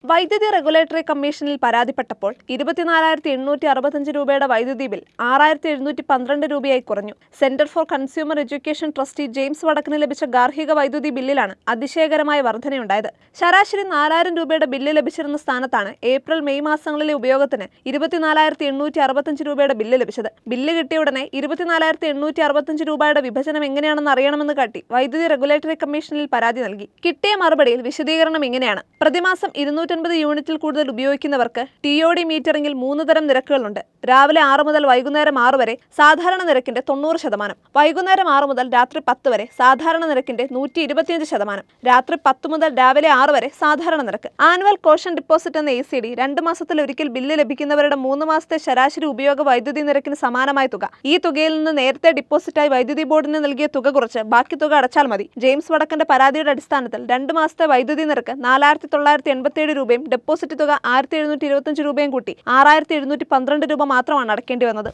വൈദ്യുതി റെഗുലേറ്ററി കമ്മീഷനിൽ പരാതിപ്പെട്ടപ്പോൾ 24,865 രൂപയുടെ വൈദ്യുതി ബിൽ 6,712 രൂപയായി കുറഞ്ഞു. Centre for consumer education trustee James വടക്കിന് ലഭിച്ച ഗാർഹിക വൈദ്യുതി ബില്ലിലാണ് അതിശയകരമായ വർധനയുണ്ടായത്. ശരാശരി 4,000 രൂപയുടെ ബില്ല് ലഭിച്ചിരുന്ന സ്ഥാനത്താണ് ഏപ്രിൽ മെയ് മാസങ്ങളിലെ ഉപയോഗത്തിന് 24,865 രൂപയുടെ ബില്ല് ലഭിച്ചത്. ബില്ല് കിട്ടിയ ഉടനെ 24,865 രൂപയുടെ വിഭജനം എങ്ങനെയാണെന്ന് അറിയണമെന്ന് കാട്ടി വൈദ്യുതി റെഗുലേറ്ററി കമ്മീഷനിൽ പരാതി നൽകി. കിട്ടിയ മറുപടിയിൽ വിശദീകരണം ഇങ്ങനെയാണ്: പ്രതിമാസം 250 യൂണിറ്റിൽ കൂടുതൽ ഉപയോഗിക്കുന്നവർക്ക് TOD മീറ്ററിംഗിൽ 3 തരം നിരക്കുകളുണ്ട്. രാവിലെ 6 മുതൽ വൈകുന്നേരം 6 വരെ സാധാരണ നിരക്കിന്റെ 90%, വൈകുന്നേരം 6 മുതൽ രാത്രി 10 വരെ സാധാരണ നിരക്കിന്റെ 125%, രാത്രി 10 മുതൽ രാവിലെ 6 വരെ സാധാരണ നിരക്ക്. ആനുവൽ കോഷൻ ഡിപ്പോസിറ്റ് എന്ന ACD 2 മാസത്തിലൊരിക്കൽ ബില്ല് ലഭിക്കുന്നവരുടെ 3 മാസത്തെ ശരാശരി ഉപയോഗ വൈദ്യുതി നിരക്കിന് സമാനമായ തുക. ഈ തുകയിൽ നിന്ന് നേരത്തെ ഡിപ്പോസിറ്റായി വൈദ്യുതി ബോർഡിന് നൽകിയ തുക കുറച്ച് ബാക്കി തുക അടച്ചാൽ മതി. ജെയിംസ് വടക്കന്റെ പരാതിയുടെ അടിസ്ഥാനത്തിൽ 2 മാസത്തെ വൈദ്യുതി നിരക്ക് 4,987 രൂപയും ഡെപ്പോസിറ്റ് തുക 1,725 രൂപയും കൂട്ടി 6,712 രൂപ മാത്രമാണ് അടയ്ക്കേണ്ടി വന്നത്.